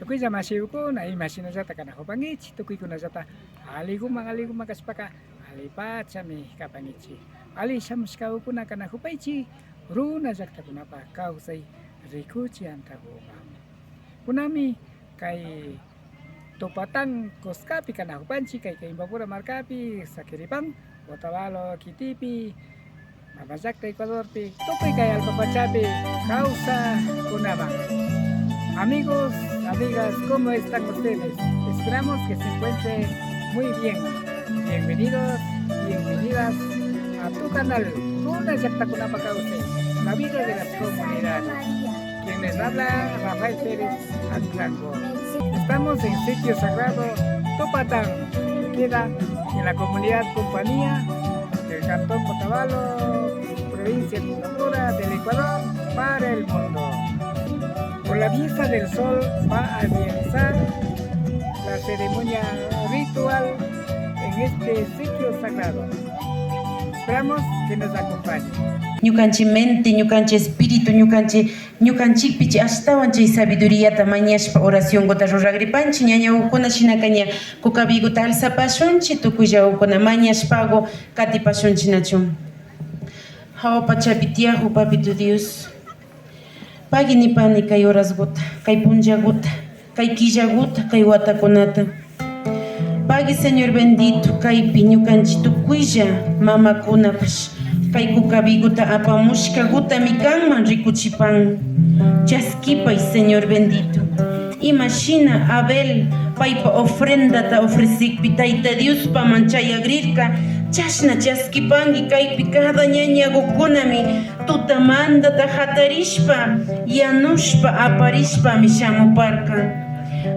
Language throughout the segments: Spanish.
Tukuy sa masiw ko na imasin na jata kana kopangich tukuy ko na jata aligo magaspaka alipat sa mi kapangichi ali samskau ko na kana kopaichi runa jakta ko na pa kausay rikuchi anta ko kunami kay tupatang koskapi kana kopanchi kay imbapura markapi sa kiripang Otavalo kitipi mabajakta Ecuador pi tukuy kay alpapachapi causa kunama. Amigos, amigas, ¿cómo están ustedes? Esperamos que se encuentren muy bien. Bienvenidos, bienvenidas a tu canal, Tuna Yactacunapa Cauce, la vida de las comunidades. Quien les habla, Rafael Pérez Antlanco. Estamos en sitio sagrado Topatán, que queda en la comunidad Compañía del Cantón Otavalo, provincia de Piura, del Ecuador, para el mundo. Por la vista del sol va a realizar la ceremonia ritual en este sitio sagrado. Esperamos que nos acompañen. Ñukanchi mente, ñukanchi espíritu, ñukanchi pichi astawan chay sabiduría tamañashpa oración gota ruragripanchi ñañawkuna shinakaña kukabiguta alsapashunchi tukuyawkuna mañashpago katipashunchinachu. Hawa pachapi tiyahu papito Dios. Pagi nipani kay horas gota, kay punja gota, kay quilla gota, kay watakunata. Pagi Señor bendito, kay piñukanchi tukuylla mamakunapash, kay kukabiguta apamushka guta mikanman rikuchipan. Chaskipay Señor bendito. Imagina Abel paypa ofrendata ofrecikpi Tayta Diospa manchayagrirka chashna chaskipangi kaypi cada ñañagukunami tutamandata hatarishpa yanushpa aparishpami shamuparka.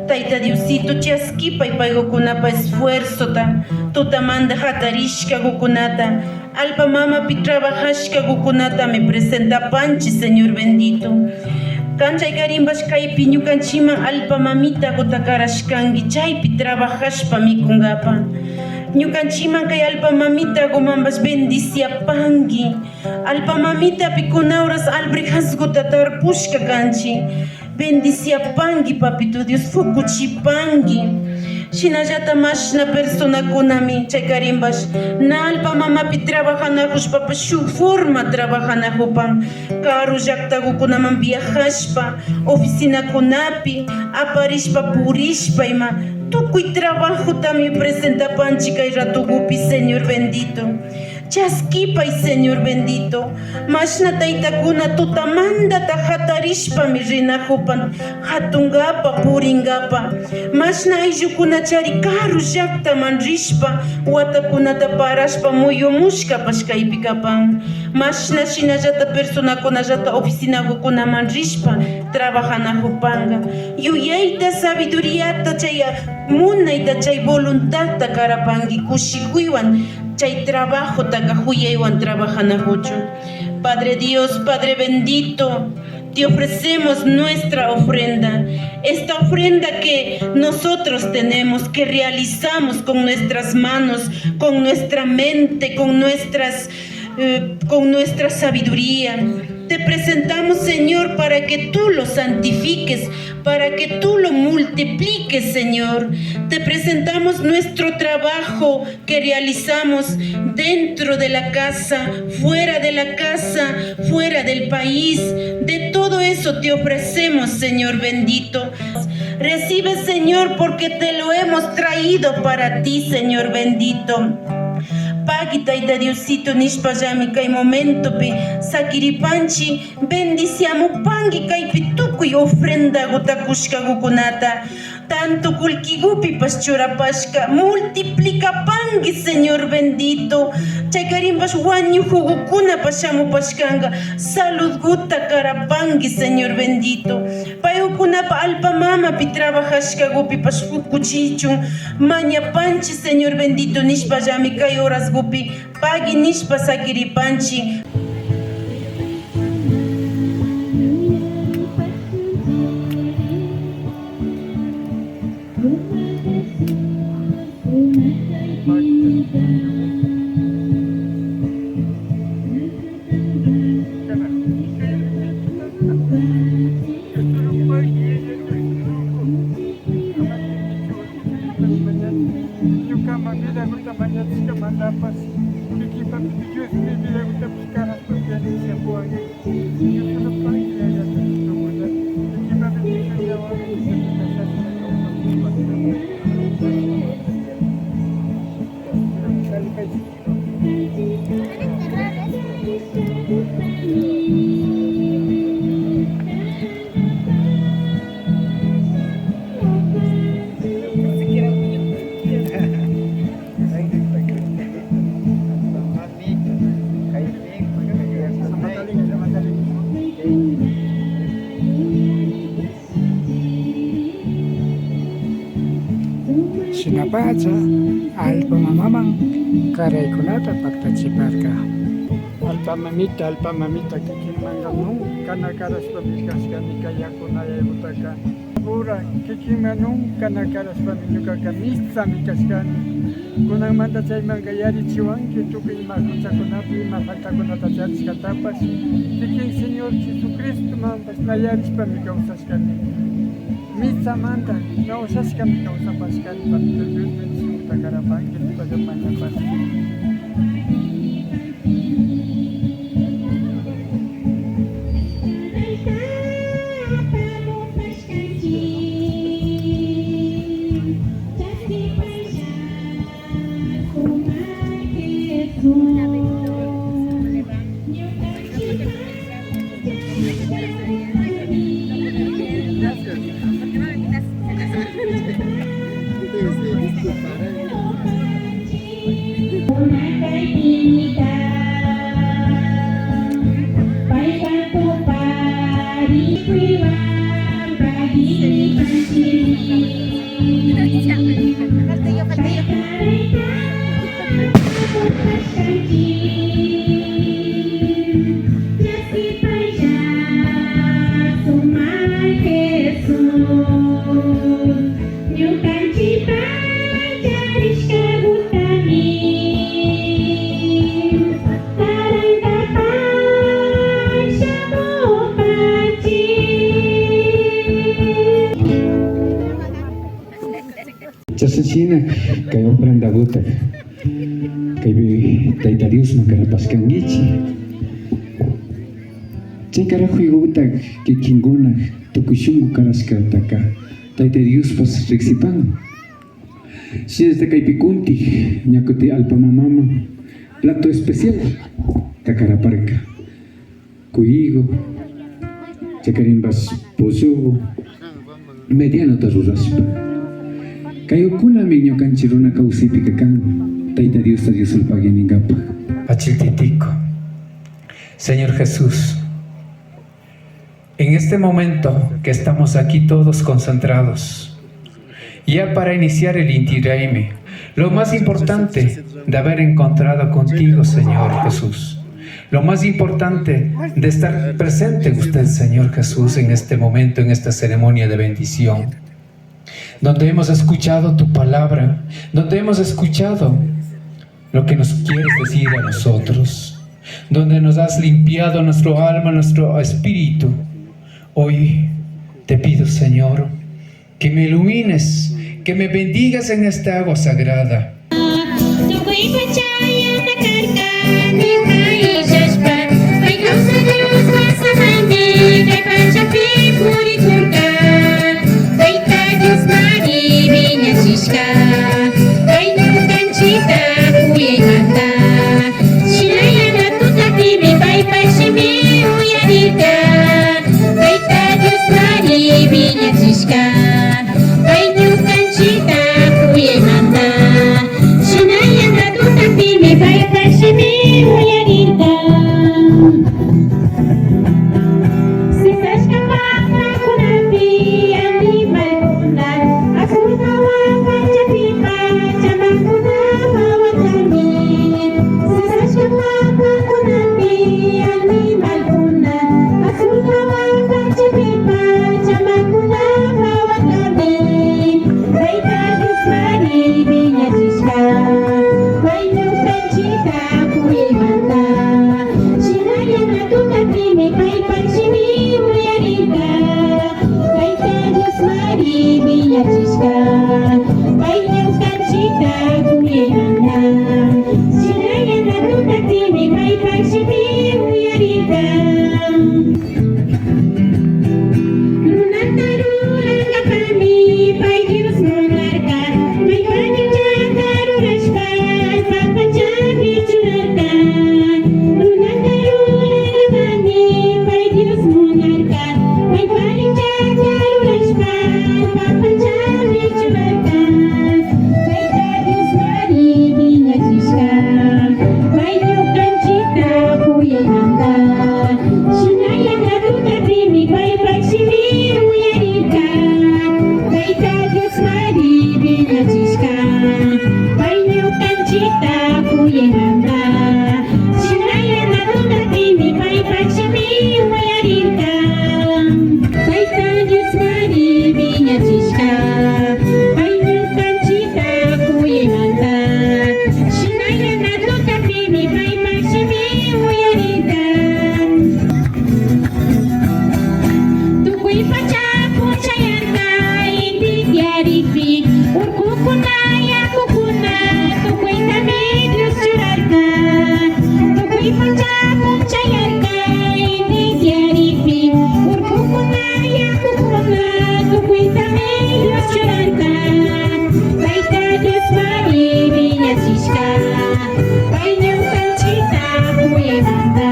Tayta Diosito chaskipay paygukunapa esfuerzota tutamanda hatarishka gukunata alpa mamapi trabajashka gukunata me presentapanchi Señor bendito. Kanchay garimbash kaypi ñukanchiman alpa mamita gutakarashkangi chaypi trabajashpa mikungapa. Ñukanchiman kay alpa mamita gumambas bendiciapangi. Alpa mamita pikunauras albrejasguta tarpushka kanchi. Bendiciapangi papito Dios fukuchipangi. Shinallata mashna persona kunami chay karimbash na alpa mamapi trabajanajushpa shuk forma trabajanajupan karu llaqtakukunaman viajashpa oficina kunapi aparishpa purishpa ima tukuy trabajo tami presentapanchi kay ratukupi Señor bendito. Chaskipay Señor bendito. Mashna taytakuna tutamandata hatarishpami rinajupan hatungapa puringapa. Mashna ayllukuna chari karu llaqtaman rishpa watakunata parashpa muyumushkapash kaypi kapan. Mashna shinallata personakunallata oficinakukunaman rishpa trabajanajupanga. Yuyayta sabiduriata chay munayta chay voluntadta karapangi kushikuywan chay trabajo takahuyaywan trabajanajuchu. Padre Dios, Padre bendito, te ofrecemos nuestra ofrenda, esta ofrenda que nosotros tenemos, que realizamos con nuestras manos, con nuestra mente, con nuestra sabiduría. Te presentamos, Señor, para que tú lo santifiques, para que tú lo multipliques, Señor. Te presentamos nuestro trabajo que realizamos dentro de la casa, fuera del país. De todo eso te ofrecemos, Señor bendito. Recibe, Señor, porque te lo hemos traído para ti, Señor bendito. Pagi Tayta Diosito nishpallami kay momentopi sakiripanchi bendiciamupangi kaypi tukuy ofrenda gutakushka gukunata tanto kulkigupi paschurapashka multiplicapangi Señor bendito chay karimbash wañuju gukuna pashamupashkanga salud guta karapangi Señor bendito payukunapa alpa mamapi trabajashka gupi pashfukuchichun mañapanchi Señor bendito nishpallami kay horas gupi pagi nishpa sakiripanchi. Sinapacha alpamamamang karaykunata paktachiparka. Alpamamita kikinmangamun kanakaraspamis kaskani kayakunaya utaka. Pura kikinmanun kanakaraspamis ñuqaqa mistami kaskani. Kunanmanta chayman yarichiwanki tukuy ima huchakunapi ima faltakunata charishkatapas kikin Señor Jesucristo mantas nayarishpami kawsashkani. Misamanta kawsashkami kawsapashkani papito Dios bendicionta karapanki pagamañapas. Chasachina kay ofrenda butak kay Tayta Dios makarapaskangichi chay karajuy butak kay kinguna tukushungu karaska taka Tayta Dios pas rexipan si desde kay pikunti ñakuti alpamamama plato especial takaraparka kuyigo chakarimbas posugo mediano taruraspa kayo kuna miño canchiruna kausipika kan Tayta Dios ulpaginingapa. Achiltitico. Señor Jesús, en este momento que estamos aquí todos concentrados, ya para iniciar el Inti Raymi, lo más importante de haber encontrado contigo, Señor Jesús, lo más importante de estar presente usted, Señor Jesús, en este momento, en esta ceremonia de bendición, donde hemos escuchado tu palabra, donde hemos escuchado lo que nos quieres decir a nosotros, donde nos has limpiado nuestro alma, nuestro espíritu. Hoy te pido, Señor, que me ilumines, que me bendigas en esta agua sagrada. punchayarka inti tiaripi urkukuna yakukuna tukuyta medios churarka tukuy punchayarka inti tiaripi urkukuna yakukuna tukuyta medios churarka Tayta Dios mari viñachishka payñan kanchita kuyamanta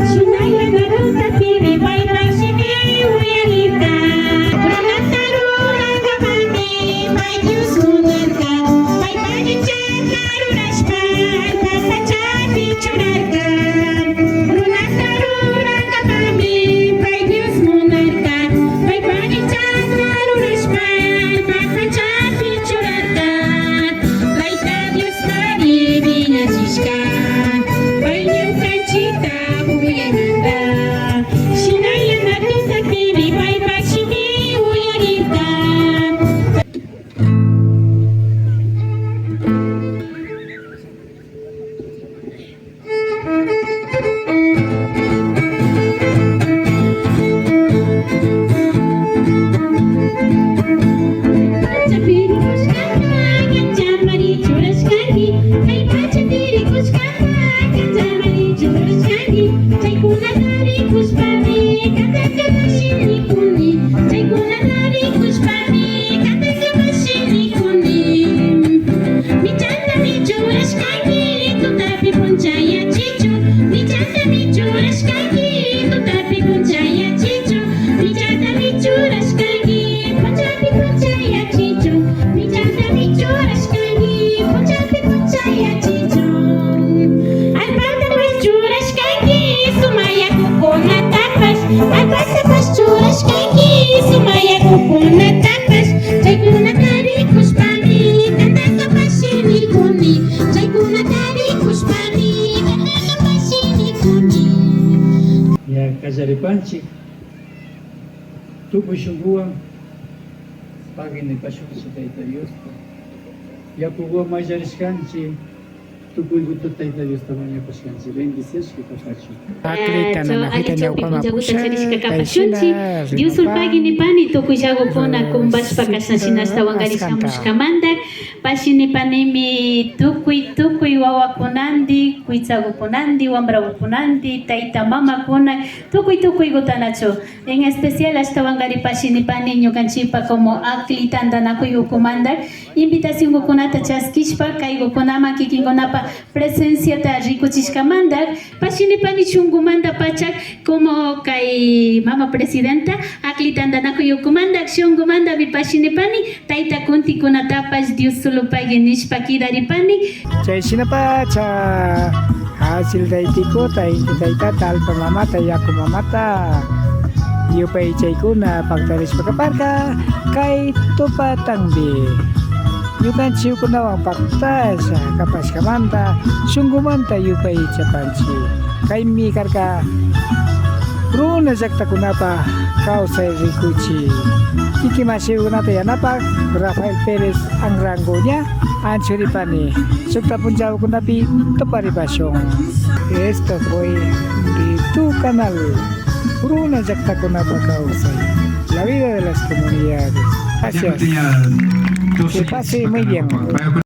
shinaya naruta piri paypa shini uyarirka runata rurankamani pay Dios munarka paypa ñuchata rurashpa papachapi churarka runata rurankamani pay Dios munarka paypa ñuchata rurashpa papachapi churarka Tayta Dios mari viñachishka payñan kanchita kuyamanta shinaya naruta piri paypa shini uyarirka Ya Kazaripanchik, tukuy shunguwan, pagin ipashun sa Tayta Dios. Ya pugo majarishkanchi, tukuy gusto Tayta Dios tamanya pashkanchi. Bendiciones que pasachu. Aklita na nakita niya upang mapusha, Dios ulpagi ni pani tukuy jago pona kumbas pakasan sinastawangali sa muskamandak pasini panimi tukuy wawa kunandi kuitsago kunandi wambra kunandi taita mama kuna tukuy gutanacho en especial astawangali pasini pani ñukanchipa como aklita andanakuy ukumandak invitación kunata chaskishpa kay kunama kikingonapa presencia ta rikuchishkamandak pasini pani chungumanda pachak como kay mama presidenta aklitanda nakuyukumanda shungumanda vipashini pani taita kunti kunatapas Dios solo pague nishpa kidaripani Chay sinapa cha hasil daitiko taita talpa mamata yaku mamata yupay chay kuna pagtaris pagkaparka kay tupa tangbi yukan chiu kuna wang paktas kapas kamanta sungumanta yupay chapanchi kay mi karka Runa jakta kunapa kausay rikuchi Kikimasi kunata yanapa Rafael Perez ang rangonya Ansuri pani Sukta punjau kunapi Toparipasyong Esto fue de tu canal Runa jakta kunapa kausay La vida de las comunidades Gracias Que pase muy bien